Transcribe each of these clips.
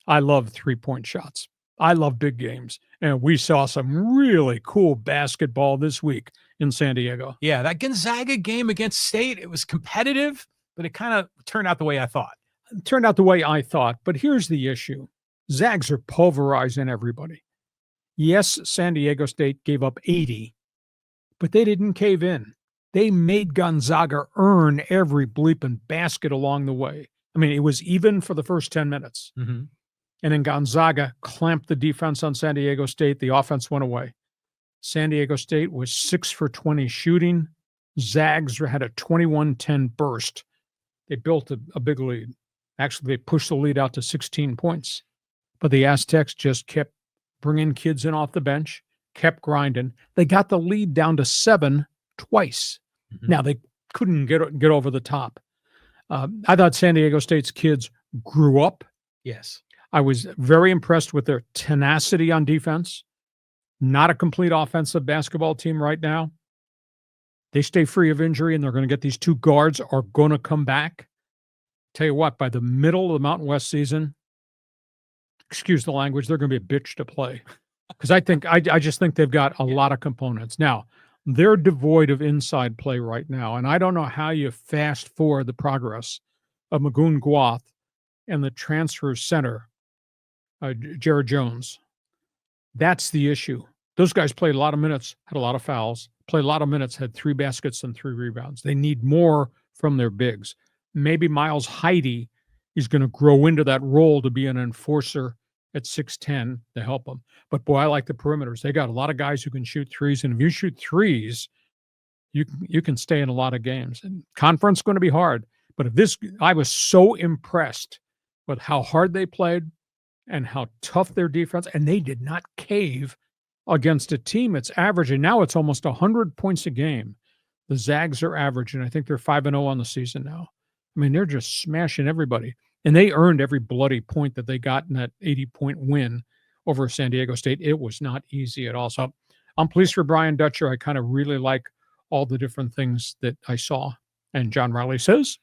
I love three-point shots. I love big games. And we saw some really cool basketball this week in San Diego. Yeah, that Gonzaga game against State, it was competitive, but it kind of turned out the way I thought. It turned out the way I thought, but here's the issue. Zags are pulverizing everybody. Yes, San Diego State gave up 80, but they didn't cave in. They made Gonzaga earn every bleeping basket along the way. I mean, it was even for the first 10 minutes. Mm-hmm. And then Gonzaga clamped the defense on San Diego State. The offense went away. San Diego State was 6 for 20 shooting. Zags had a 21-10 burst. They built a big lead. Actually, they pushed the lead out to 16 points. But the Aztecs just kept bringing kids in off the bench, kept grinding. They got the lead down to 7 twice. Mm-hmm. Now, they couldn't get over the top. I thought San Diego State's kids grew up. Yes. I was very impressed with their tenacity on defense. Not a complete offensive basketball team right now. They stay free of injury, and they're going to get these 2 guards are going to come back. Tell you what, by the middle of the Mountain West season, excuse the language, they're going to be a bitch to play. Because I just think they've got a lot of components. Now, they're devoid of inside play right now, and I don't know how you fast forward the progress of Magoon Guath and the transfer center, Jared Jones. That's the issue. Those guys played a lot of minutes, had a lot of fouls, played a lot of minutes, had 3 baskets and 3 rebounds. They need more from their bigs. Maybe Miles Heide is going to grow into that role to be an enforcer at 6'10" to help them. But boy, I like the perimeters. They got a lot of guys who can shoot threes, and if you shoot threes, you can stay in a lot of games. And conference is going to be hard. But I was so impressed with how hard they played and how tough their defense, and they did not cave against a team that's averaging. Now it's almost 100 points a game. The Zags are averaging. I think they're 5-0 on the season now. I mean, they're just smashing everybody. And they earned every bloody point that they got in that 80-point win over San Diego State. It was not easy at all. So I'm pleased for Brian Dutcher. I kind of really like all the different things that I saw. And John Riley says,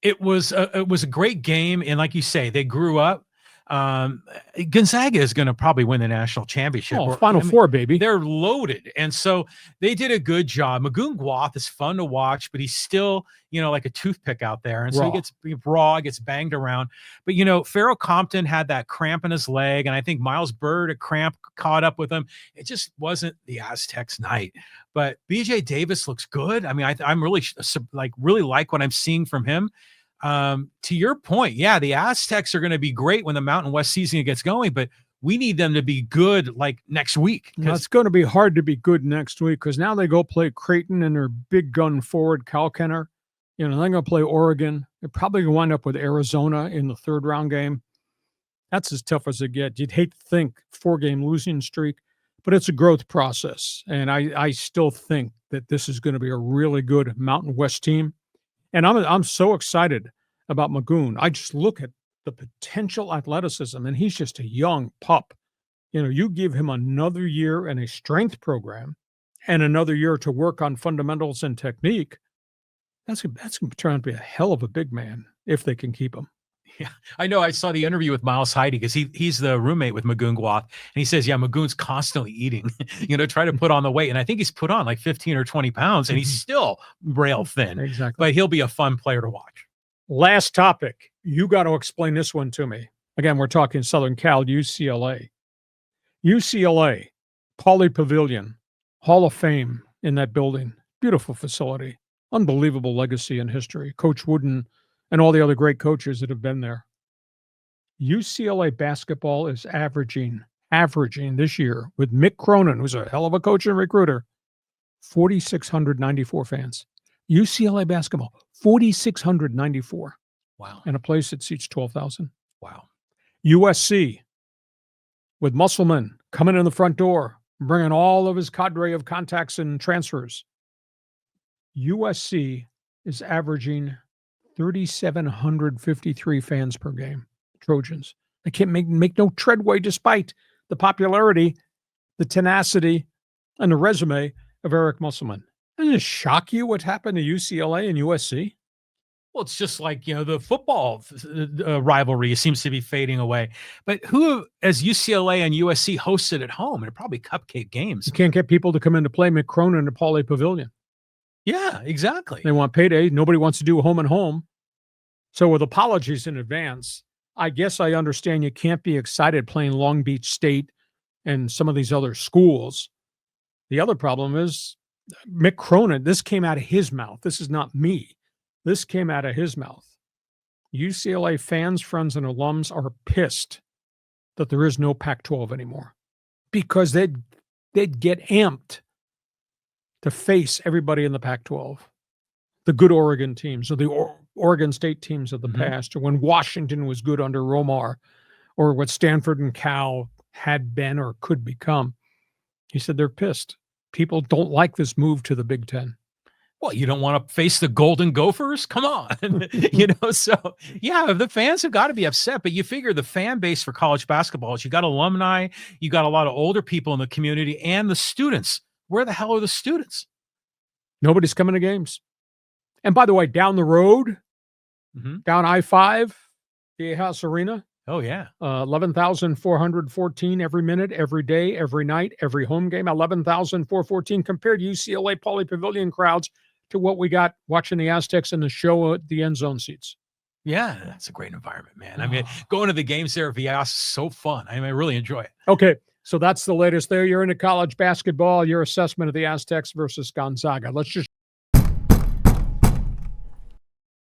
it was a great game. And like you say, they grew up. Gonzaga is going to probably win the national championship. Final Four, baby. They're loaded. And so they did a good job. Magoon Guath is fun to watch, but he's still, like a toothpick out there. And so he gets raw, gets banged around. But, Pharaoh Compton had that cramp in his leg. And I think Miles Bird, a cramp caught up with him. It just wasn't the Aztecs' night. But BJ Davis looks good. I mean, I'm really like what I'm seeing from him. To your point, yeah, the Aztecs are going to be great when the Mountain West season gets going, but we need them to be good like next week. It's going to be hard to be good next week because now they go play Creighton and their big gun forward, Cal Kenner. They're going to play Oregon. They're probably going to wind up with Arizona in the 3rd round game. That's as tough as it gets. You'd hate to think 4-game losing streak, but it's a growth process. And I still think that this is going to be a really good Mountain West team. And I'm so excited about Magoon. I just look at the potential athleticism, and he's just a young pup. You give him another year in a strength program and another year to work on fundamentals and technique. That's going to turn out to be a hell of a big man if they can keep him. Yeah, I know. I saw the interview with Miles Heide because he's the roommate with Magoon Guath, and he says, yeah, Magoon's constantly eating, try to put on the weight. And I think he's put on like 15 or 20 pounds, and he's still rail thin. Exactly. But he'll be a fun player to watch. Last topic. You got to explain this one to me. Again, we're talking Southern Cal, UCLA. UCLA, Pauley Pavilion, Hall of Fame in that building. Beautiful facility. Unbelievable legacy and history. Coach Wooden and all the other great coaches that have been there. UCLA basketball is averaging this year with Mick Cronin, who's a hell of a coach and recruiter, 4,694 fans. UCLA basketball, 4,694. Wow. In a place that seats 12,000. Wow. USC with Musselman coming in the front door, bringing all of his cadre of contacts and transfers. USC is averaging 3,753 fans per game. Trojans. They can't make no treadway despite the popularity, the tenacity, and the resume of Eric Musselman. Doesn't it shock you what happened to UCLA and USC? Well, it's just like, the football rivalry seems to be fading away. But who, as UCLA and USC hosted at home, and probably cupcake games. You can't get people to come in to play Cronin at Pauley Pavilion. Yeah, exactly. They want payday. Nobody wants to do home and home. So with apologies in advance, I guess I understand you can't be excited playing Long Beach State and some of these other schools. The other problem is Mick Cronin, this came out of his mouth. This is not me. This came out of his mouth. UCLA fans, friends, and alums are pissed that there is no Pac-12 anymore because they'd get amped to face everybody in the Pac-12, the good Oregon teams or the Oregon State teams of the past, or when Washington was good under Romar, or what Stanford and Cal had been or could become. He said they're pissed. People don't like this move to the Big Ten. Well, you don't want to face the Golden Gophers? Come on. So yeah, the fans have got to be upset, but you figure the fan base for college basketball is you got alumni, you got a lot of older people in the community, and the students. Where the hell are the students? Nobody's coming to games. And by the way, down the road, down I-5, the House Arena. Oh, yeah. 11,414 every minute, every day, every night, every home game. 11,414 compared to UCLA Pauley Pavilion crowds to what we got watching the Aztecs in the show at the end zone seats. Yeah, that's a great environment, man. I mean, going to the games there at Vias is so fun. I really enjoy it. Okay, so that's the latest there. You're into college basketball, your assessment of the Aztecs versus Gonzaga. Let's just